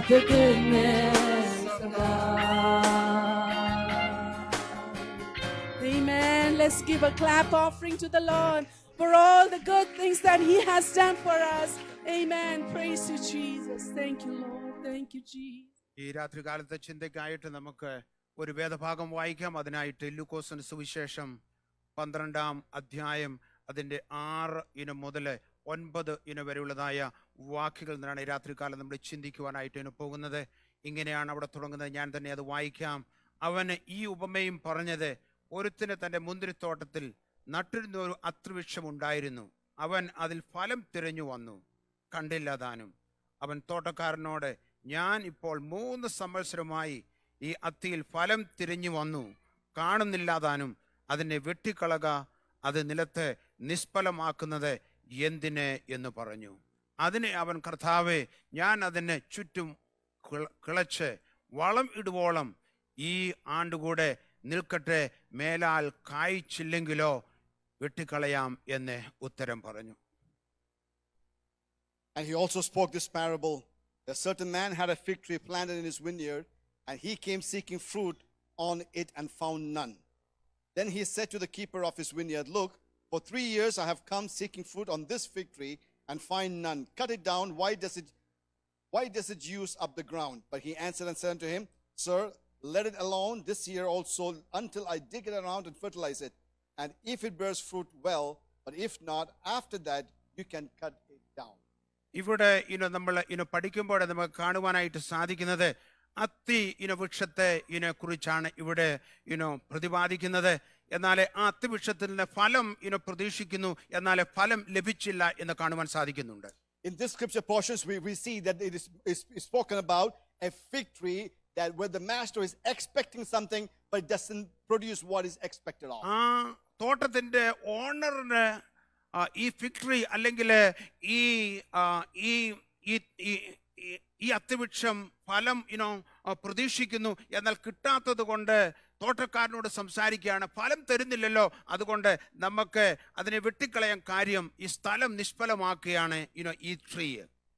the goodness of God. Amen. Let's give a clap offering to the Lord for all the good things that He has done for us. Amen. Praise you, Jesus. Thank you, Lord. Thank you, Jesus. ഈ രാത്രികാലത്തെ ചിന്തയ്ക്കായിട്ട് നമുക്ക് ഒരു വേദഭാഗം വായിക്കാം. അതിനായിട്ട് ലൂക്കോസിന്റെ സുവിശേഷം 12-ാം അധ്യായം അതിൻ്റെ 6 മുതൽ 9 വരെയുള്ളതായ വാക്യങ്ങൾ നിന്നാണ് ഈ രാത്രികാലം നമ്മൾ ചിന്തിക്കുവാനായിട്ട് പോകുന്നത്. ഇങ്ങനെയാണ് അവിടെ തുടങ്ങുന്നത്. ഞാൻ തന്നെ അത് വായിക്കാം. അവന് ഈ ഉപമയും പറഞ്ഞത്, ഒരുത്തിന് തൻ്റെ മുന്തിരിത്തോട്ടത്തിൽ നട്ടിരുന്ന ഒരു അത്തിവൃക്ഷം ഉണ്ടായിരുന്നു. അവൻ അതിൽ ഫലം തിരഞ്ഞു വന്നു, കണ്ടില്ല താനും. അവൻ തോട്ടക്കാരനോട്, ഞാൻ ഇപ്പോൾ 3 സംവത്സരമായി ഈ അത്തിയിൽ ഫലം തിരഞ്ഞു വന്നു, കാണുന്നില്ല താനും. അതിനെ വെട്ടിക്കളക, അത് നിലത്ത് നിഷ്ഫലമാക്കുന്നത് എന്തിന് എന്ന് പറഞ്ഞു. അതിന് അവൻ, കർത്താവേ, ഞാൻ അതിനെ ചുറ്റും കിളച്ച് വളം ഇടുവോളം ഈ ആണ്ടുകൂടെ നിൽക്കട്ടെ, മേലാൽ കായ്ച്ചില്ലെങ്കിലോ വെട്ടിക്കളയാം എന്ന് ഉത്തരം പറഞ്ഞു. And he also spoke this parable. A certain man had a fig tree planted in his vineyard, and he came seeking fruit on it and found none. Then he said to the keeper of his vineyard, look, for 3 years I have come seeking fruit on this fig tree and find none. Cut it down. Why does it use up the ground? But he answered and said unto him, sir, let it alone this year also, until I dig it around and fertilize it. And if it bears fruit, well, but if not, after that you can cut it down. ഇവിടെ നമ്മൾ പഠിക്കുമ്പോൾ നമുക്ക് കാണുവാനായിട്ട് സാധിക്കുന്നത് അത്തി വൃക്ഷത്തെ കുറിച്ചാണ് ഇവിടെ പ്രതിപാദിക്കുന്നത്. എന്നാൽ ആ അത്തിവൃക്ഷത്തിൽ നിന്ന് ഫലം പ്രതീക്ഷിക്കുന്നു, എന്നാൽ ഫലം ലഭിച്ചില്ല എന്ന് കാണുവാൻ സാധിക്കുന്നുണ്ട്. In this scripture portions we see that it is spoken about a fig tree that where the master is expecting something but it doesn't produce what is expected of. ആ തോട്ടത്തിന്റെ ഓണറിന് ഈ ഫിഗ് ട്രീ അല്ലെങ്കിൽ ഈ അത്തിവൃക്ഷം ഫലം പ്രതീക്ഷിക്കുന്നു, എന്നാൽ കിട്ടാത്തത് കൊണ്ട് തോട്ടക്കാരനോട് സംസാരിക്കുകയാണ്, ഫലം തരുന്നില്ലല്ലോ, അതുകൊണ്ട് നമുക്ക് അതിനെ വെട്ടിക്കളയാൻ കാര്യം, ഈ സ്ഥലം നിഷ്ഫലമാക്കുകയാണ് ഈ tree.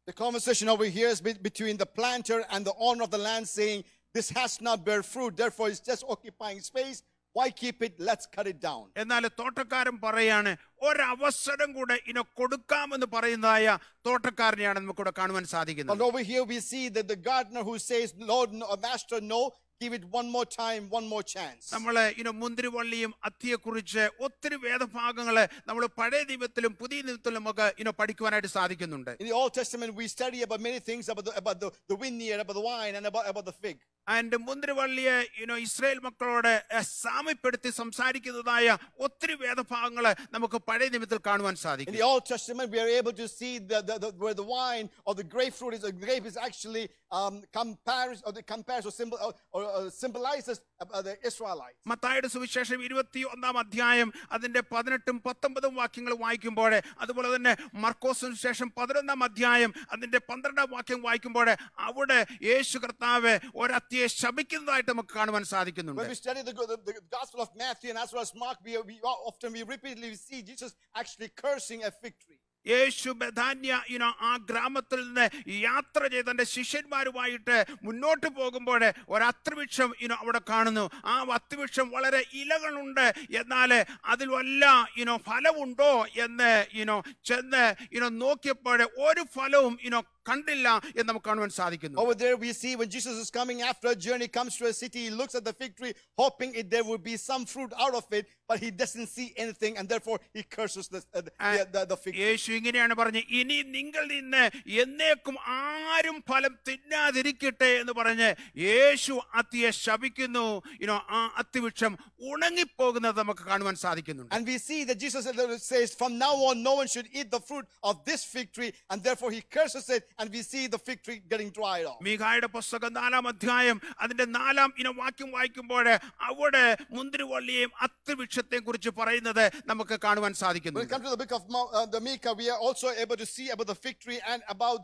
The conversation over here is between the planter and the owner of the land, saying this has not bear fruit, therefore it's just occupying space. Why keep it? Let's cut it down. എന്നാൽ തോട്ടക്കാരൻ പറയാണ്, ഒരവസരം കൂടെ കൊടുക്കാമെന്ന് പറയുന്നതായ തോട്ടക്കാരനെയാണ് നമുക്കിവിടെ കാണുവാൻ സാധിക്കുന്നത്. But over here we see that the gardener who says, Lord, no, Master, no, give it one more time, one more chance. നമ്മള് മുന്തിരിവള്ളിയും അത്തിയെ കുറിച്ച് ഒത്തിരി വേദഭാഗങ്ങള് നമ്മൾ പഴയ നിയമത്തിലും പുതിയ നിയമത്തിലും നമുക്ക് പഠിക്കുവാനായിട്ട് സാധിക്കുന്നുണ്ട്. In the Old Testament we study about many things, about the vineyard, about the wine, and about the fig. And മുന്തിരിവള്ളിയെ ഇസ്രായേൽ മക്കളോട് സാമ്യപ്പെടുത്തി സംസാരിക്കുന്നതായ ഒത്തിരി വേദഭാഗങ്ങള് നമുക്ക് പഴയ നിയമത്തിൽ കാണുവാൻ സാധിക്കും. In the Old Testament we are able to see where the wine or the grapefruit is, the grape is actually compares or symbolizes the Israelites. മത്തായിയുടെ സുവിശേഷം 21-ാം അധ്യായം അതിന്റെ 18-ഉം 19-ഉം വാക്യങ്ങൾ വായിക്കുമ്പോൾ, അതുപോലെ തന്നെ മർക്കോസ് സുവിശേഷം 11-ാം അധ്യായം അതിന്റെ 12-ാം വാക്യം വായിക്കുമ്പോൾ അവിടെ യേശു കർത്താവ് ഒരത്തിയെ ശപിക്കുന്നതായിട്ട് നമുക്ക് കാണുവാൻ സാധിക്കുന്നുണ്ട്. When we study the Gospel of Matthew and as well as Mark, we repeatedly see Jesus actually cursing a fig tree. യേശു ബഥാന്യ ആ ഗ്രാമത്തിൽ നിന്ന് യാത്ര ചെയ്ത് തന്റെ ശിഷ്യന്മാരുമായിട്ട് മുന്നോട്ട് പോകുമ്പോൾ ഒരത്തിവൃക്ഷം അവിടെ കാണുന്നു. ആ അത്തിവൃക്ഷം വളരെ ഇലകളുണ്ട്, എന്നാൽ അതിൽ വല്ല ഫലമുണ്ടോ എന്ന് ചെന്ന് നോക്കിയപ്പോൾ ഒരു ഫലവും കണ്ടില്ല എന്ന് നമുക്ക് കാണുവാൻ സാധിക്കുന്നു. Over there we see when Jesus is coming after a journey, comes to a city, he looks at the fig tree hoping there would be some fruit out of it, but he doesn't see anything, and therefore he curses the fig tree. യേശു ഇങ്ങനെയാണ് പറഞ്ഞത്, ഇനി നിങ്ങൾ നിന്ന് എന്നേക്കും ആരും ഫലം തിന്നാതിരിക്കട്ടെ എന്ന് പറഞ്ഞ് യേശു അത്തിയെ ശപിക്കുന്നു. ആ അത്തിവൃക്ഷം ഉണങ്ങിപ്പോകുന്നത് നമുക്ക് കാണുവാൻ സാധിക്കുന്നുണ്ട്. And we see that Jesus says from now on no one should eat the fruit of this fig tree, and therefore he curses it, and we see the fig tree getting dried off. മീഖായുടെ പുസ്തകം 4-ാം അധ്യായം അതിന്റെ 4-ാം വാക്യം വായിക്കുമ്പോൾ അവിടെ മുന്തിരിവള്ളിയെയും അത്തിവൃക്ഷത്തെയും കുറിച്ച് പറയുന്നത് നമുക്ക് കാണുവാൻ സാധിക്കുന്നു. When we come to the book of the Micah, we are also able to see about the fig tree and about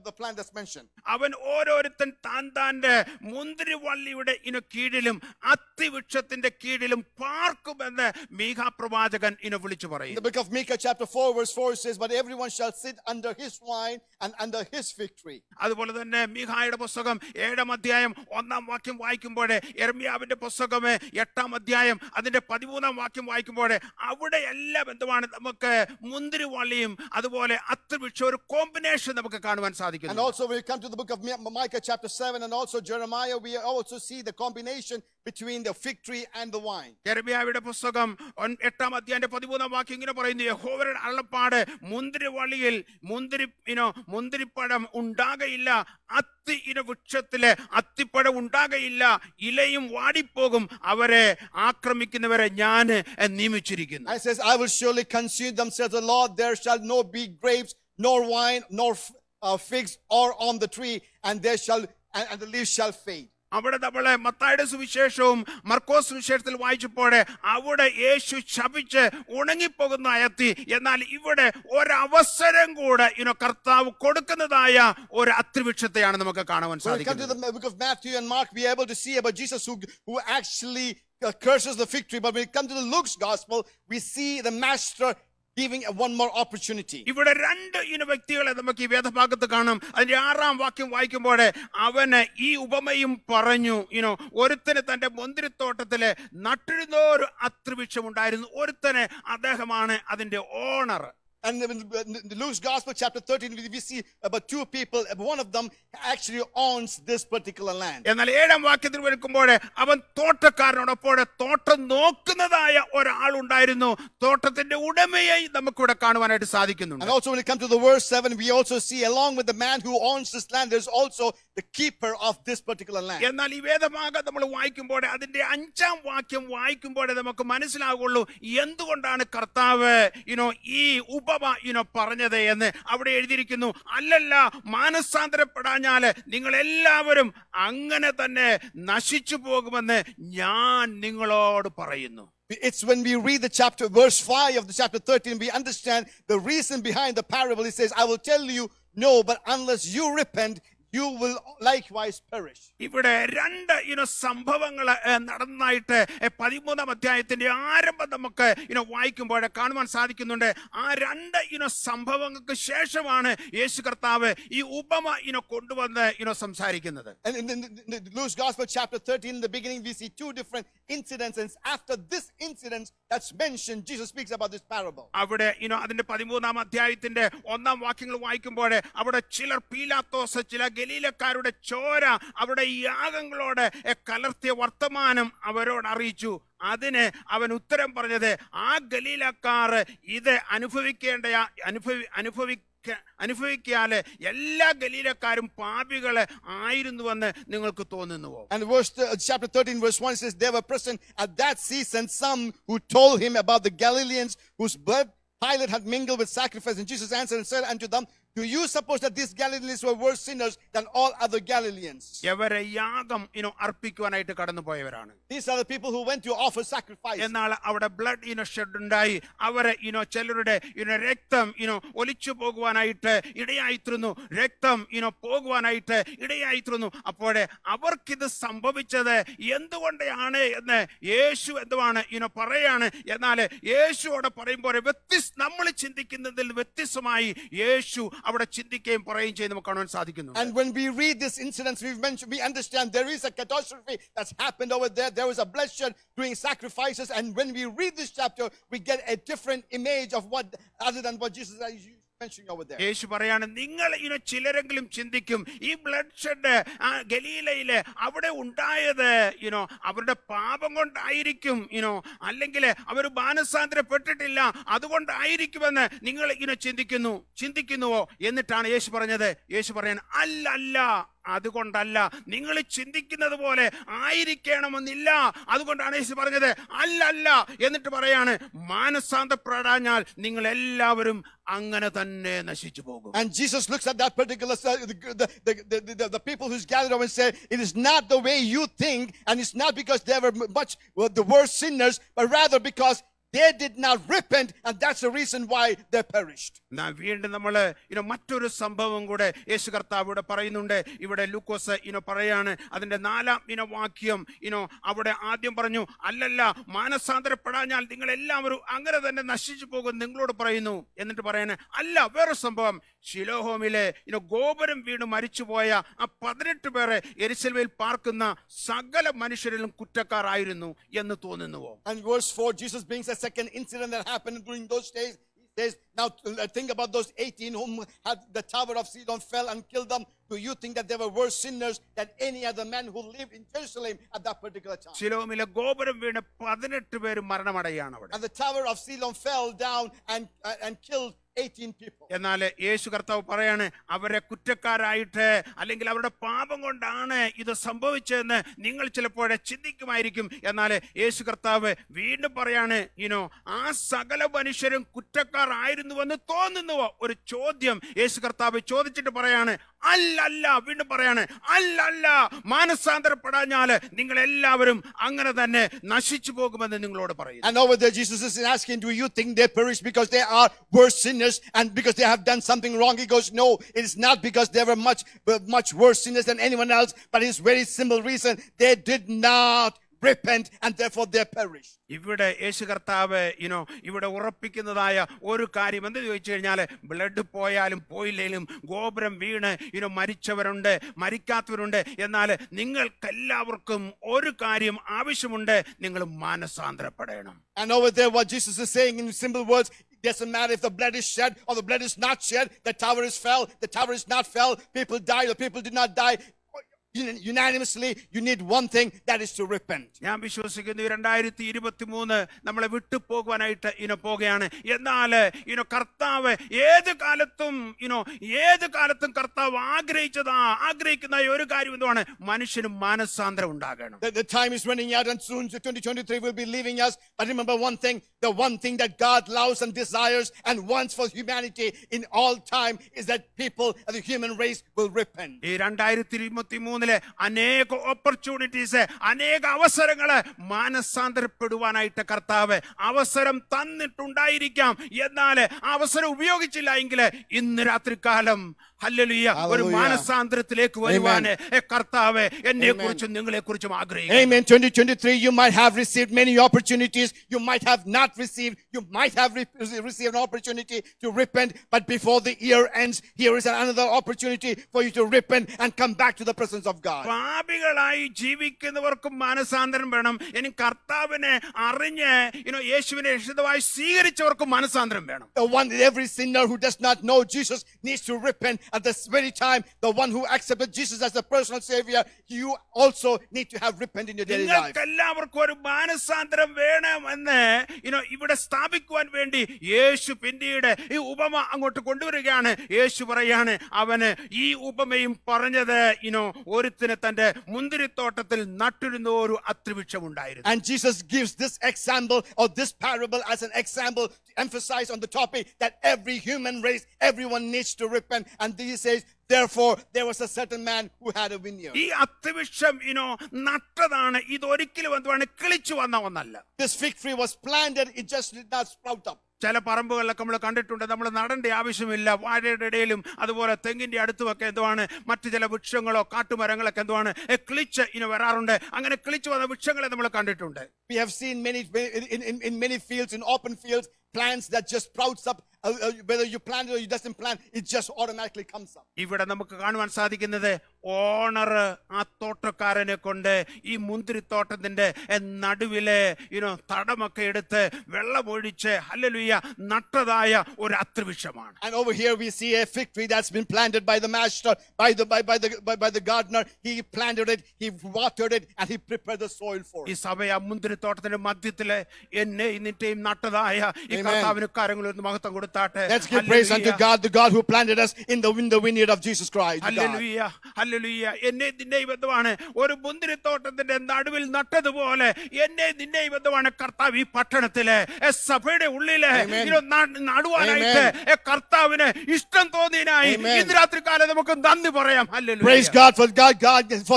the plant that's mentioned. അവൻ ഓരോരുത്തൻ താന്റെ മുന്തിരിവള്ളിയുടെ കീഴിലും അത്തിവൃക്ഷത്തിന്റെ കീഴിലും പാർക്കുമെന്ന് മീഖാ പ്രവാചകൻ വിളിച്ചു പറയും. In the book of Micah chapter 4 verse 4 says, but everyone shall sit under his vine and under his fig tree. അതുപോലെ തന്നെ മീഖായുടെ പുസ്തകം 7-ാം അധ്യായം 1-ാം വാക്യം വായിക്കുമ്പോൾ, യെരമ്യാവിന്റെ പുസ്തകം 8-ാം അധ്യായം അതിന്റെ 13-ാം വാക്യം വായിക്കുമ്പോൾ, അവിടെ എല്ലാം എന്തുമാണ് നമുക്ക് മുന്തിരിവള്ളിയും അതുപോലെ അത്തിവൃക്ഷം ഒരു കോമ്പിനേഷൻ നമുക്ക് കാണുവാൻ And സാധിക്കുന്നു. also when we come to the book of Micah chapter 7 and also Jeremiah, we also see the combination between the fig tree and the wine. യെരമ്യാവിന്റെ പുസ്തകം 8-ാം അധ്യായത്തിന്റെ 13-ാം വാക്യം ഇങ്ങനെ പറയുന്നു, യഹോവയുടെ അരുളപ്പാട്, മുന്തിരിവള്ളിയിൽ മുന്തിരിപ്പഴം ഉണ്ടാകയില്ല, വൃക്ഷത്തിലെ അത്തിപ്പഴം ഉണ്ടാകയില്ല, ഇലയും വാടിപ്പോകും, അവരെ ആക്രമിക്കുന്നവരെ ഞാൻ നിയമിച്ചിരിക്കുന്നു. And it says, I will surely consume them, says the Lord. There shall no be grapes, nor wine, nor figs, or on the tree, and there shall and the leaves shall fade. അവിടെ നമ്മള് മത്തായിയുടെ സുവിശേഷവും മർക്കോസ് സുവിശേഷത്തിൽ വായിച്ചപ്പോൾ അവിടെ യേശു ശപിച്ച് ഉണങ്ങിപ്പോകുന്ന അയത്തി, എന്നാൽ ഇവിടെ ഒരവസരം കൂടെ കർത്താവ് കൊടുക്കുന്നതായ ഒരു അത്തിവൃക്ഷത്തെയാണ് നമുക്ക് കാണുവാൻ When we come to സാധിക്കുന്നത്. the book of Matthew and Mark, we are able to see about Jesus who actually curses the fig tree. But when we come to the Luke's gospel, we see the master giving one more opportunity. ഇവിടെ 2 വ്യക്തികളെ നമുക്ക് ഈ വേദഭാഗത്ത് കാണാം. അതിന്റെ 6-ാം വാക്യം വായിക്കുമ്പോൾ അവന് ഈ ഉപമയും പറഞ്ഞു. ഒരുത്തന് തന്റെ മുന്തിരിത്തോട്ടത്തില് നട്ടിരുന്നൊരു അത്തിവൃക്ഷം ഉണ്ടായിരുന്നു, ഒരുത്തന് അദ്ദേഹമാണ് അതിന്റെ owner. And in Luke's Gospel, chapter 13, we see about 2 people. One of them actually owns this particular land. എന്നാൽ 7-ാം വാക്യത്തിൽ വരുമ്പോൾ അവൻ തോട്ടക്കാരനോടൊപ്പം തോട്ടം നോക്കുന്നതായ ഒരാളുണ്ടായിരുന്നു. തോട്ടത്തിന്റെ ഉടമയെ നമുക്കിവിടെ കാണുവാനായിട്ട് സാധിക്കുന്നുണ്ട്. And also when we come to the verse 7, we also see along with the man who owns this land, there's also the keeper of this particular land. എന്നാൽ ഈ വേദഭാഗം നമ്മൾ വായിക്കുമ്പോൾ അതിന്റെ 5-ാം വാക്യം വായിക്കുമ്പോൾ നമുക്ക് മനസ്സിലാകുള്ളൂ എന്തുകൊണ്ടാണ് കർത്താവ് ഈ പറഞ്ഞത് എന്ന്. അവിടെ എഴുതിയിരിക്കുന്നു, അല്ലല്ല, മാനസാന്തരപ്പെടാഞ്ഞാല് നിങ്ങൾ എല്ലാവരും അങ്ങനെ തന്നെ നശിച്ചു പോകുമെന്ന് ഞാൻ നിങ്ങളോട് പറയുന്നു. It's when we read the chapter, verse 5 of the chapter 13, we understand the reason behind the parable. It says, I will tell you, no, but unless you repent, you will likewise perish. ഇവിടെ 2 സംഭവങ്ങൾ നടന്നായിട്ട് 13-ാം അധ്യായത്തിന്റെ ആരംഭം നമുക്ക് വായിക്കുമ്പോൾ കാണുവാൻ സാധിക്കുന്നുണ്ട്. ആ 2 സംഭവങ്ങൾക്ക് ശേഷമാണ് യേശു കർത്താവ് ഈ ഉപമ കൊണ്ടുവന്ന് സംസാരിക്കുന്നത്. And in Luke's Gospel chapter 13, in the beginning, we see 2 different incidents, and after this incident that's mentioned, Jesus speaks about this parable. അവിടെ അതിന്റെ 13-ാം അധ്യായത്തിന്റെ 1-ാം വാക്യങ്ങൾ വായിക്കുമ്പോൾ അവിടെ ചിലർ പീലാത്തോസ് ചില ഗലീലക്കാരുടെ ചോര അവിടെ യാഗങ്ങളോട് കലർത്തിയ വർത്തമാനം അവരോട് അറിയിച്ചു. അതിന് അവൻ ഉത്തരം പറഞ്ഞത്, ആ ഗലീലക്കാർ ഇത് അനുഭവിക്കാല് എല്ലാ ഗലീലക്കാരും പാപികള് ആയിരുന്നുവെന്ന് നിങ്ങൾക്ക് തോന്നുന്നുവോ? And chapter 13 verse 1 says, there were present at that season some who told him about the Galileans whose blood Pilate had mingled with sacrifice. And Jesus answered and said unto them, do you suppose that these Galileans were worse sinners than all other Galileans? ഇവരെ യാഗം അർപ്പിക്കുവാനായിട്ട് കടന്നുപോയവരാണ്. These are the people who went to offer sacrifice. എന്നാൽ അവിടെ blood shed ഉണ്ടായി. അവരെ ചിലരുടെ രക്തം ഒലിച്ചു പോകുവാനായിട്ട് ഇടയായിത്തീർന്നു, രക്തം പോകുവാനായിട്ട് ഇടയായിത്തീർന്നു. അപ്പോഴേ അവർക്കിത് സംഭവിച്ചത് എന്തുകൊണ്ടാണ് എന്ന് യേശു പറയാണ്. എന്നാൽ യേശുവോട് പറയുമ്പോൾ നമ്മൾ ചിന്തിക്കുന്നതിൽ വ്യത്യസ്തമായി യേശു അവിടെ ചിന്തിക്കുകയും പറയുകയും ചെയ്ത് നമുക്ക് കാണാൻ സാധിക്കുന്നു. And when we read this incident, we understand there is a catastrophe that's happened over there. There was a bloodshed doing sacrifices, and when we read this chapter, we get a different image of what other than what Jesus is mentioning over there. യേശു പറയാണ്, നിങ്ങൾ ചിലരെങ്കിലും ചിന്തിക്കും ഈ blood shed ഗലീലയിലെ അവിടെ ഉണ്ടായത് അവരുടെ പാപം കൊണ്ടായിരിക്കും, അല്ലെങ്കിൽ അവർ മാനസാന്തരപ്പെട്ടിട്ടില്ല അതുകൊണ്ടായിരിക്കുമെന്ന് നിങ്ങൾ ചിന്തിക്കുന്നുവോ എന്നിട്ടാണ് യേശു പറഞ്ഞത്. യേശു പറയാൻ, അല്ല, അതുകൊണ്ടല്ല, നിങ്ങൾ ചിന്തിക്കുന്നത് പോലെ ആയിരിക്കണമെന്നില്ല. അതുകൊണ്ടാണ് യേശു പറഞ്ഞത് അല്ല. എന്നിട്ട് പറയാണ്, മാനസാന്തരപ്പെടാഞ്ഞാൽ നിങ്ങൾ എല്ലാവരും അങ്ങനെ തന്നെ നശിച്ചു പോകും. And Jesus looks at that particular the people who's gathered over and said, it is not the way you think, and it's not because they were the worst sinners, but rather because they did not repent, and that's the reason why they perished. വീണ്ടും നമ്മള് മറ്റൊരു സംഭവം കൂടെ യേശു കർത്താവ് ഇവിടെ പറയുന്നുണ്ട്. ഇവിടെ ലൂക്കോസ് പറയാണ് അതിന്റെ 4-ാം വാക്യം അവിടെ ആദ്യം പറഞ്ഞു, അല്ലല്ല, മാനസാന്തരപ്പെടാഞ്ഞാൽ നിങ്ങൾ എല്ലാവരും അങ്ങനെ തന്നെ നശിച്ചു പോകും നിങ്ങളോട് പറയുന്നു. എന്നിട്ട് പറയാണ്, അല്ല, വേറെ സംഭവം, ശിലോഹോമിലെ ഗോപുരം വീണ് മരിച്ചുപോയ ആ 18 പേരെ യെരുശലേമിൽ പാർക്കുന്ന സകല മനുഷ്യരിലും കുറ്റക്കാരായിരുന്നു എന്ന് തോന്നുന്നുവോ? And verse 4, Jesus brings a second incident that happened during those days. He says, now think about those 18 whom had the tower of Sidon fell and killed them. Do you think that they were worse sinners than any other man who lived in Jerusalem at that particular time? ശിലോമിലെ ഗോപുരം വീണ് 18 പേര് മരണമടയാണ് അവിടെ. And the tower of Sidon fell down and killed 18 people. എന്നാൽ യേശു കർത്താവ് പറയാണ്, അവരെ കുറ്റക്കാരായിട്ട് അല്ലെങ്കിൽ അവരുടെ പാപം കൊണ്ടാണ് ഇത് സംഭവിച്ചതെന്ന് നിങ്ങൾ ചിലപ്പോഴേ ചിന്തിക്കുമായിരിക്കും. എന്നാൽ യേശു കർത്താവ് വീണ്ടും പറയാണ്, ആ സകല മനുഷ്യരും കുറ്റക്കാരായിരുന്നുവെന്ന് തോന്നുന്നുവോ? ഒരു ചോദ്യം യേശു കർത്താവ് ചോദിച്ചിട്ട് പറയാണ്, അല്ലല്ല. വീണ്ടും പറയാണ്, അല്ലല്ല, മാനസാന്തരപ്പെടാഞ്ഞാല് നിങ്ങൾ എല്ലാവരും അങ്ങനെ തന്നെ നശിച്ചു പോകുമെന്ന് നിങ്ങളോട് പറയുന്നു. And over there Jesus is asking, do you think they perish because they are worse sinners and because they have done something wrong? He goes, no, it is not because they were much worse sinners than anyone else, but it's very simple reason: they did not repent and therefore they perished. ഇവിടെ യേശു കർത്താവ് ഇവിടെ ഉറപ്പിക്കുന്നതായ ഒരു കാര്യം എന്ത് ചോദിച്ചു കഴിഞ്ഞാല്, blood പോയാലും പോയില്ലേലും ഗോപുരം വീണ് മരിച്ചവരുണ്ട്, മരിക്കാത്തവരുണ്ട്. എന്നാൽ നിങ്ങൾക്കെല്ലാവർക്കും ഒരു കാര്യം ആവശ്യമുണ്ട്, നിങ്ങൾ മാനസാന്തരപ്പെടണം. And over there what Jesus is saying in simple words, it doesn't matter if the blood is shed or the blood is not shed, the tower is fell, the tower is not fell, people died or people did not die. Unanimously, you need one thing, that is to repent. ഞാൻ വിശ്വസിക്കുന്നു 2023 നമ്മളെ വിട്ടു പോകുവാനായിട്ട് പോകുകയാണ്. എന്നാൽ കർത്താവ് ഏത് കാലത്തും കർത്താവ് ആഗ്രഹിക്കുന്ന ഒരു കാര്യം എന്താണ്? മനുഷ്യന് മാനസാന്തരം ഉണ്ടാകണം. The time is running out and soon 2023 will be leaving us. But remember one thing, the one thing that God loves and desires and wants for humanity in all time is that people, the human race, will repent. ഈ 2023 അനേക opportunities, അനേക അവസരങ്ങള് മാനസാന്തരപ്പെടുവാനായിട്ട് കർത്താവ് അവസരം തന്നിട്ടുണ്ടായിരിക്കാം. എന്നാൽ അവസരം ഉപയോഗിച്ചില്ല എങ്കിൽ ഇന്ന് രാത്രികാലം ഹല്ലേലൂയ ഒരു മാനസാന്തരത്തിലേക്ക് വരുവാൻ കർത്താവ് എന്നെ കുറിച്ചും നിങ്ങളെ കുറിച്ചും ആഗ്രഹിക്കുന്നു. Amen. 2023 you might have received many opportunities, you might have not received, you might have received an opportunity to repent, but before the year ends, here is another opportunity for you to repent and come back to the presence of God. പാപികളായി ജീവിക്കുന്നവർക്കും മാനസാന്തരം വേണം. ഇനി കർത്താവിനെ അറിഞ്ഞ് യേശുവിനെ രക്ഷിതാവായി സ്വീകരിച്ചവർക്കും മാനസാന്തരം വേണം. Every sinner who does not know Jesus needs to repent. At this very time, the one who accepted Jesus as the personal savior, you also need to have repent in your daily life. എല്ലാവർക്കും ഒരു മാനസാന്തരം വേണമെന്ന് ഇവിടെ സ്ഥാപിക്കുവാൻ വേണ്ടി യേശു പിന്നീട് ഈ ഉപമ അങ്ങോട്ട് കൊണ്ടുവരികയാണ്. യേശു പറയാണ്, അവന് ഈ ഉപമയും പറഞ്ഞത് ഒരുത്തിന് തന്റെ മുന്തിരിത്തോട്ടത്തിൽ നട്ടിരുന്ന ഒരു അത്തിവൃക്ഷം ഉണ്ടായിരുന്നു. And Jesus gives this example or this parable as an example to emphasize on the topic that every human race, everyone needs to repent. And he says, therefore there was a certain man who had a vineyard. ഈ അത്തിവൃക്ഷം നട്ടതാണ്. ഇതൊരിക്കലും എന്താണ് കിളിച്ചു വന്ന ഒന്നല്ല. This fig tree was planted, it just did not sprout up. ചില പറമ്പുകളിലൊക്കെ നമ്മൾ കണ്ടിട്ടുണ്ട്, നമ്മൾ നടേണ്ട ആവശ്യമില്ല. വാഴയുടെ ഇടയിലും അതുപോലെ തെങ്ങിന്റെ അടുത്തുമൊക്കെ എന്തുവാണ് മറ്റു ചില വൃക്ഷങ്ങളോ കാട്ടുമരങ്ങളൊക്കെ എന്തുവാണ് കിളിച്ച് വരാറുണ്ട്. അങ്ങനെ കിളിച്ചു വന്ന വൃക്ഷങ്ങളെ നമ്മൾ കണ്ടിട്ടുണ്ട്. We have seen in many fields, in open fields, plants that just sprouts up. Whether you plant it or you doesn't plant, it just automatically comes up. ഇവിടെ നമുക്ക് കാണുവാൻ സാധിക്കുന്നത് ഓണർ ആ തോട്ടക്കാരനെ കൊണ്ട് ഈ മുന്തിരിത്തോട്ടത്തിന്റെ നടുവിലെ തടമൊക്കെ എടുത്ത് വെള്ളമൊഴിച്ച് ഹല്ലേലൂയ നട്ടതായ ഒരു അത്തിവൃക്ഷമാണ്. And over here we see a fig tree that's been planted by the master, by the gardener. He planted it, he watered it, and he prepared the soil for ഈ it. സഭ ആ മുന്തിരിത്തോട്ടത്തിന്റെ മധ്യത്തില് എന്നെ നിന്റെയും നട്ടതായ ഈ Amen. കർത്താവിന് കരങ്ങളൊന്ന് മഹത്വം കൊടുത്താട്ടെ. Let's give praise unto hallelujah. God, the God who planted us in the vineyard of Jesus Christ. God. Hallelujah, hallelujah. എന്നെ നിന്നെ ബന്ധമാണ് ഒരു മുന്തിരിത്തോട്ടത്തിന്റെ നടുവിൽ നട്ടതുപോലെ എന്നെ നിന്നെ ബന്ധമാണ് കർത്താവ് ഈ പട്ടണത്തിലെ സഭയുടെ ഉള്ളിലെ Amen. നടുവാനായിട്ട് കർത്താവിന് ഇഷ്ടം തോന്നിയതിനായി Amen. ഇന്ന് രാത്രി കാലം നമുക്ക് നന്ദി പറയാം. Hallelujah. Praise God for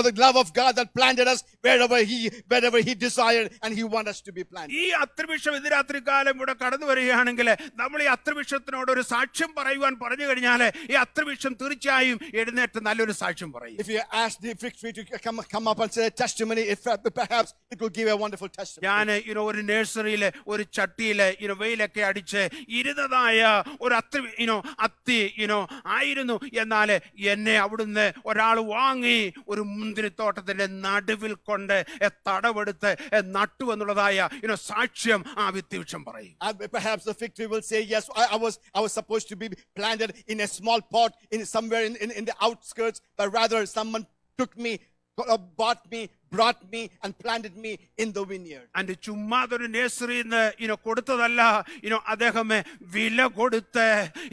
the love of God that planted us wherever He desired, and He wants us to be planted. ഈ അത്രവിഷം ഇന്ന് രാത്രി കാലം ഇവിടെ കടന്നു വരികയാണെങ്കിൽ നമ്മൾ ഈ അത്രവിഷത്തിനോട് ഒരു സാക്ഷ്യം പറയുവാൻ പറഞ്ഞു കഴിഞ്ഞാൽ ഈ അത്രവിഷം തീർച്ചയായും എഴുന്നേറ്റ് നല്ലൊരു സാക്ഷ്യം പറയും. If you ask the fig tree to come up and say a testimony, perhaps it will give a wonderful testimony. ഞാൻ ഒരു നഴ്സറിയിലെ ഒരു ചട്ടിയിലെ വെയിലൊക്കെ അടിച്ച് ഇരുന്നതായ ഒരു അത്തി ആയിരുന്നു. എന്നാൽ എന്നെ അവിടുന്ന് ഒരാൾ വാങ്ങി ഒരു മുന്തിരിത്തോട്ടത്തിന്റെ നടുവിൽ കൊണ്ട് തടവെടുത്ത് നട്ടു എന്നുള്ളതായ സാക്ഷ്യം ആ വ്യക്തിവൃക്ഷം പറയും. Perhaps the fig tree will say, yes, I was supposed to be planted in a small pot somewhere in the outskirts, but rather someone took me, bought me, brought me and planted me in the vineyard. And ചുമ്മാതൊരു നഴ്സറിന്ന് കൊടുത്തതല്ല, അദ്ദേഹം വില കൊടുത്ത്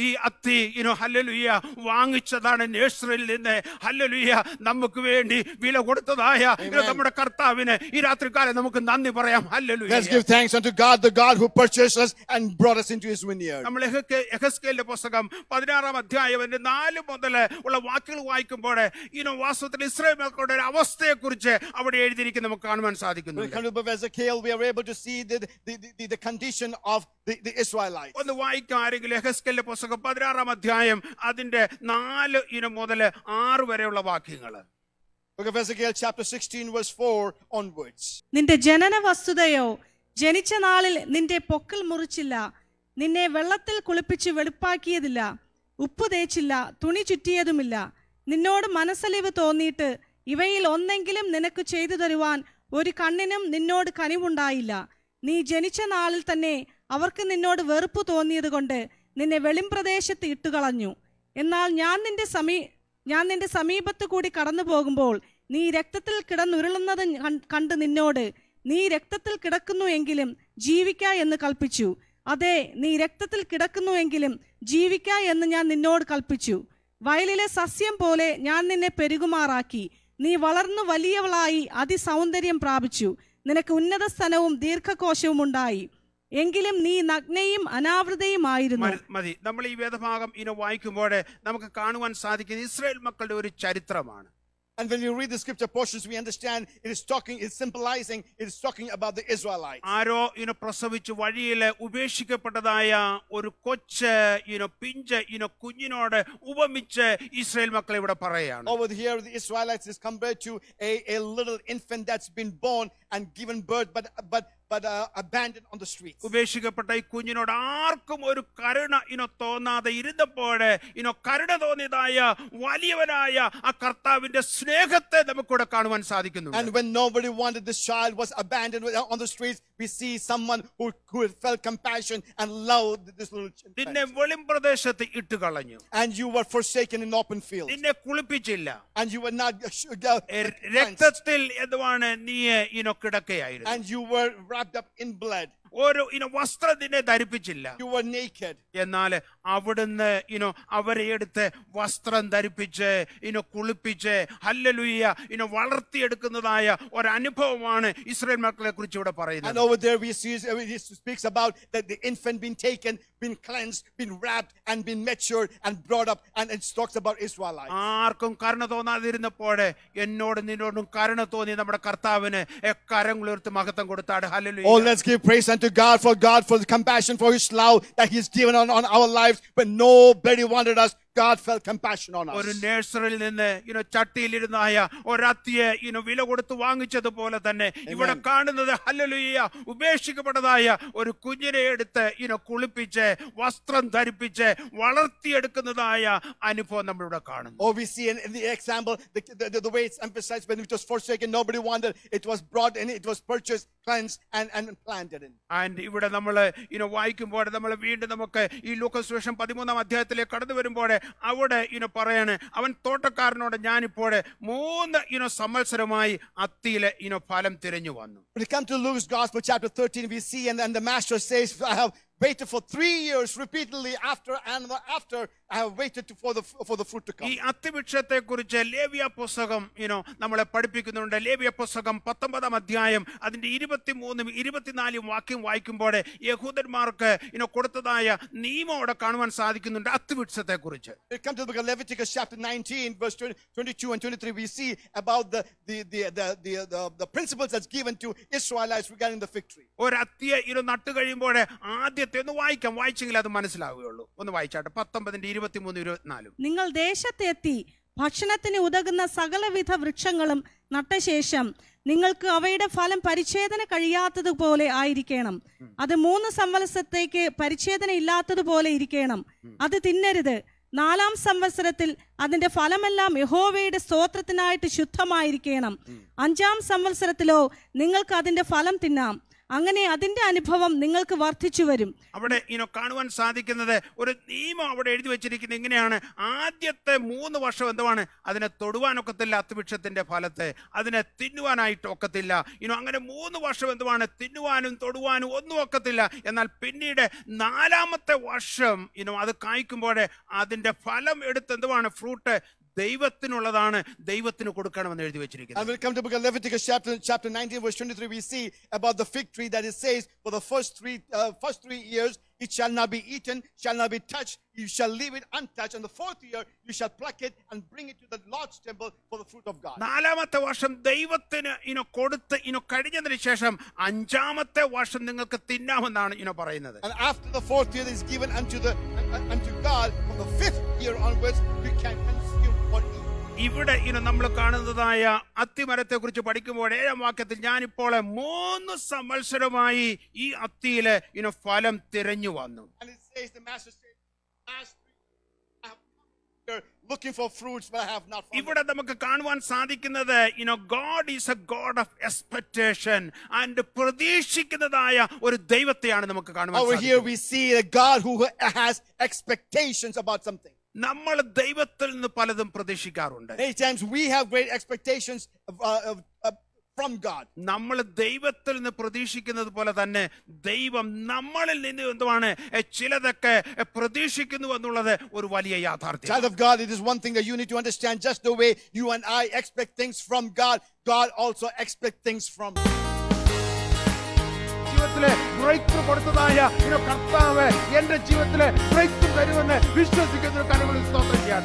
ഈ അത്തി hallelujah വാങ്ങിച്ചതാണ് നഴ്സറിയിൽ നിന്ന്. Hallelujah, നമുക്ക് വേണ്ടി വില കൊടുത്തതായ നമ്മുടെ കർത്താവിന് ഈ രാത്രികാലം നമുക്ക് നന്ദി പറയാം. Hallelujah. Let's give thanks unto God, the God who purchased us and brought us into His vineyard. നമ്മൾ യെഹെസ്കേലിന്റെ പുസ്തകം 16-ാം അധ്യായം 4 മുതൽ ഉള്ള വാക്യങ്ങൾ വായിക്കുമ്പോൾ വാസ്തവത്തിൽ ഇസ്രായേൽ മക്കളുടെ ഒരു അവസ്ഥയെ കുറിച്ച് അവിടെ എഴുതിയിരിക്കുന്നത് നമുക്ക് കാണുവാൻ സാധിക്കുന്നു. When we come to the book of Ezekiel, we are able to see the condition of the Israelites. ഒന്ന് വായിക്കാം ആരെങ്കിലും യെഹെസ്കേലിന്റെ പുസ്തകം 16-ാം അധ്യായം അതിന്റെ 4 മുതൽ 6 വരെയുള്ള വാക്യങ്ങൾ. Book of Ezekiel chapter 16 verse 4 onwards. നിന്റെ ജനന വസ്തുതയോ, ജനിച്ച നാളിൽ നിന്റെ പൊക്കിൾ മുറിച്ചില്ല, നിന്നെ വെള്ളത്തിൽ കുളിപ്പിച്ച് വെളുപ്പാക്കിയതില്ല, ഉപ്പ് തേച്ചില്ല, തുണി ചുറ്റിയതുമില്ല. നിന്നോട് മനസ്സലിവ് തോന്നിയിട്ട് ഇവയിൽ ഒന്നെങ്കിലും നിനക്ക് ചെയ്തു തരുവാൻ ഒരു കണ്ണിനും നിന്നോട് കനിവുണ്ടായില്ല. നീ ജനിച്ച നാളിൽ തന്നെ അവർക്ക് നിന്നോട് വെറുപ്പ് തോന്നിയത് കൊണ്ട് നിന്നെ വെളിംപ്രദേശത്ത് ഇട്ടുകളഞ്ഞു. എന്നാൽ ഞാൻ നിന്റെ സമീപത്ത് കൂടി കടന്നു പോകുമ്പോൾ നീ രക്തത്തിൽ കിടന്നുരുളുന്നത് കണ്ട് നിന്നോട്, നീ രക്തത്തിൽ കിടക്കുന്നു എങ്കിലും ജീവിക്ക എന്ന് കൽപ്പിച്ചു. അതെ, നീ രക്തത്തിൽ കിടക്കുന്നു എങ്കിലും ജീവിക്ക എന്ന് ഞാൻ നിന്നോട് കൽപ്പിച്ചു. വയലിലെ സസ്യം പോലെ ഞാൻ നിന്നെ പെരുകുമാറാക്കി. നീ വളർന്നു വലിയവളായി അതിസൗന്ദര്യം പ്രാപിച്ചു. നിനക്ക് ഉന്നത സ്ഥാനവും ദീർഘകോശവും ഉണ്ടായി. എങ്കിലും നീ നഗ്നയും അനാവൃതയുമായിരുന്നു. മതി. നമ്മൾ ഈ വേദഭാഗം വായിക്കുമ്പോൾ നമുക്ക് കാണുവാൻ സാധിക്കുന്നത് ഇസ്രായേൽ മക്കളുടെ ഒരു ചരിത്രമാണ്. And when you read the scripture portions, we understand it's symbolizing, it is talking about the Israelites. ആരോ പ്രസവിച്ച് വഴിയിൽ ഉപേക്ഷിക്കപ്പെട്ടതായ ഒരു കൊച്ച് പിഞ്ച് കുഞ്ഞിനോട് ഉപമിച്ച് ഇസ്രായേൽ മക്കളെ ഇവിടെ പറയുകയാണ്. Over here the Israelites is compared to a little infant that's been born and given birth but abandoned on the streets. ഉപേക്ഷിക്കപ്പെട്ട ഈ കുഞ്ഞിനോട് ആർക്കും ഒരു കരുണ തോന്നാതെ ഇരുന്നപ്പോൾ കരുണ തോന്നിയതായ വലിയവനായ ആ കർത്താവിന്റെ സ്നേഹത്തെ നമുക്കിവിടെ കാണുവാൻ സാധിക്കുന്നു. And when nobody wanted this child, was abandoned on the streets, we see someone who felt compassion and loved this little child. നിന്നെ വെളിംപ്രദേശത്ത് ഇട്ടുകളഞ്ഞു. And you were forsaken in open fields. നിന്നെ കുളിപ്പിച്ചില്ല. And you were not രക്തത്തിൽ എന്തുവാണ് നീ കിടക്കയായിരുന്നു. and you were wrapped up in blood. ഒരു വസ്ത്രം നിന്നെ ധരിപ്പിച്ചില്ല. You were naked. എന്നാൽ അവിടുന്ന് അവരെ എടുത്ത് വസ്ത്രം ധരിപ്പിച്ച് കുളിപ്പിച്ച് ഹല്ലേലൂയ വളർത്തിയെടുക്കുന്നതായ ഒരു അനുഭവമാണ് ഇസ്രായേൽ മക്കളെ കുറിച്ച് ഇവിടെ പറയുന്നത്. And over there we see he speaks about that the infant being taken, been cleansed, been wrapped and been matured and brought up, and it talks about Israelites. ആർക്കും കരുണ തോന്നാതിരുന്നപ്പോൾ എന്നോടും നിന്നോടും കരുണ തോന്നി നമ്മുടെ കർത്താവിന് കരങ്ങളുയർത്തി മഹത്വം കൊടുത്താട്. Hallelujah. Oh, let's give praise unto God for the compassion, for His love that He's given on our lives when nobody wanted us. God felt compassion on us. ഒരു നഴ്സറിയിൽ നിന്ന് ചട്ടിയിലിരുന്നായ ഒരത്തിയെ വില കൊടുത്ത് വാങ്ങിച്ചതുപോലെ തന്നെ ഇവിടെ കാണുന്നത് ഹല്ലേലൂയ ഉപേക്ഷിക്കപ്പെട്ടതായ ഒരു കുഞ്ഞിനെ എടുത്ത് കുളിപ്പിച്ച് വസ്ത്രം ധരിപ്പിച്ച് വളർത്തിയെടുക്കുന്നതായ അനുഭവം നമ്മളിവിടെ കാണുന്നു. Oh, we see in the example the way it's emphasized, when it was forsaken, nobody wanted, it was brought in, it was purchased, cleansed and planted in. And ഇവിടെ നമ്മൾ വായിക്കുമ്പോൾ നമ്മൾ വീണ്ടും നമുക്ക് ഈ ലൂക്കോസ് സുവിശേഷം 13-ാം അധ്യായത്തിലേക്ക് കടന്നു വരുമ്പോൾ അവിടെ പറയാണ്, അവൻ തോട്ടക്കാരനോട് ഞാനിപ്പോൾ 3 സംവത്സരമായി അത്തിയിലെ ഫലം തിരഞ്ഞു വന്നു. When we come to Luke's Gospel chapter 13, we see and the master says, I have waited for 3 years repeatedly after and after I have waited for the fruit to ഈ come. അത്തിവൃക്ഷത്തെ കുറിച്ച് ലേവ്യ പുസ്തകം നമ്മളെ പഠിപ്പിക്കുന്നുണ്ട്. ലേവ്യ പുസ്തകം 19 അധ്യായം അതിന്റെ 23 24 വാക്യം വായിക്കുമ്പോൾ യഹൂദന്മാർക്ക് കൊടുത്തതായ നിയമം അവിടെ കാണുവാൻ സാധിക്കുന്നുണ്ട് അത്തിവൃക്ഷത്തെ കുറിച്ച്. We come to the book of Leviticus chapter 19 verse 22 and 23. We see about the principles that's given to Israelites regarding the fig tree. ഒരു അത്തിയെ നട്ടു കഴിയുമ്പോൾ ആദ്യത്തെ ഒന്ന് വായിച്ചെങ്കിൽ അത് മനസ്സിലാവുകയുള്ളൂ. ഒന്ന് വായിച്ചാട്ടെ 19 23 24. നിങ്ങൾ ദേശത്തെത്തി ഭക്ഷണത്തിന് ഉതകുന്ന സകലവിധ വൃക്ഷങ്ങളും നട്ടശേഷം നിങ്ങൾക്ക് അവയുടെ ഫലം പരിച്ഛേദന കഴിയാത്തതുപോലെ ആയിരിക്കണം. അത് 3 സംവത്സരത്തേക്ക് പരിച്ഛേദന ഇല്ലാത്തതുപോലെ ഇരിക്കണം. അത് തിന്നരുത്. 4-ാം സംവത്സരത്തിൽ അതിന്റെ ഫലമെല്ലാം യഹോവയുടെ സ്തോത്രത്തിനായിട്ട് ശുദ്ധമായിരിക്കണം. 5-ാം സംവത്സരത്തിലോ നിങ്ങൾക്ക് അതിന്റെ ഫലം തിന്നാം. അങ്ങനെ അതിന്റെ അനുഭവം നിങ്ങൾക്ക് വർദ്ധിച്ചു വരും. അവിടെ കാണുവാൻ സാധിക്കുന്നത് ഒരു നിയമം അവിടെ എഴുതി വെച്ചിരിക്കുന്നത് ഇങ്ങനെയാണ്. ആദ്യത്തെ 3 വർഷം എന്തുവാണ്? അതിനെ തൊടുവാനൊക്കത്തില്ല, അത്തിവൃക്ഷത്തിന്റെ ഫലത്തെ അതിനെ തിന്നുവാനായിട്ട് ഒക്കത്തില്ല. അങ്ങനെ 3 വർഷം എന്തുവാണ്? തിന്നുവാനും തൊടുവാനും ഒന്നും ഒക്കത്തില്ല. എന്നാൽ പിന്നീട് 4-ാമത്തെ വർഷം അത് കായ്ക്കുമ്പോൾ അതിന്റെ ഫലം എടുത്ത് എന്തുവാണ്? ഫ്രൂട്ട് ദൈവത്തിനുള്ളതാണ്, ദൈവത്തിന് കൊടുക്കണമെന്ന് എഴുതി വെച്ചിരിക്കുന്നത്. And we'll come to the book of Leviticus chapter 19 verse 23. We see about the fig tree that it says for the first 3 years it shall not be eaten, shall not be touched, you shall leave it untouched, and the 4th year you shall pluck it and bring it to the Lord's temple for the fruit of God. 4-ാമത്തെ വർഷം ദൈവത്തിന് കൊടുത്ത് കഴിഞ്ഞതിന് ശേഷം 5-ാമത്തെ വർഷം നിങ്ങൾക്ക് തിന്നാമെന്നാണ് പറയുന്നത്. And after the 4th year is given unto God, from the 5th year onwards you can consume or eat. ഇവിടെ നമ്മൾ കാണുന്നതായ അത്തിമരത്തെ കുറിച്ച് പഠിക്കുമ്പോൾ 7-ാം വാക്യത്തിൽ ഞാനിപ്പോൾ 3 സംവത്സരമായി ഈ അത്തിയില് ഫലം തിരഞ്ഞു വന്നു. And it says, the master said, last 3 years I have come here looking for fruits, but I have not found. ഇവിടെ നമുക്ക് കാണുവാൻ സാധിക്കുന്നത് God is a God of expectation and പ്രതീക്ഷിക്കുന്നതായ ഒരു ദൈവത്തെയാണ് നമുക്ക് കാണുവാൻ Over here സാധിക്കുന്നത്. we see a God who has expectations about something. നമ്മൾ ദൈവത്തിൽ നിന്ന് പലതും പ്രതീക്ഷിക്കാറുണ്ട്. Many times we have great expectations from God. നമ്മൾ ദൈവത്തിൽ നിന്ന് പ്രതീക്ഷിക്കുന്നത് പോലെ തന്നെ ദൈവം നമ്മളിൽ നിന്ന് എന്തുവാണ് ചിലതൊക്കെ പ്രതീക്ഷിക്കുന്നു എന്നുള്ളത് ഒരു വലിയ യാഥാർത്ഥ്യം. Child of God, it is one thing that you need to understand. Just the way you and I expect things from God, God also expects things from you. ജീവിതത്തിലെ ബ്രേക്ക് ത്രൂ കൊടുത്തതായ കർത്താവ് എന്റെ ജീവിതത്തിലെ ബ്രേക്ക് ത്രൂ തരുമെന്ന് വിശ്വസിക്കുന്ന കരങ്ങളിൽ സ്തോത്രം ചെയ്യാൻ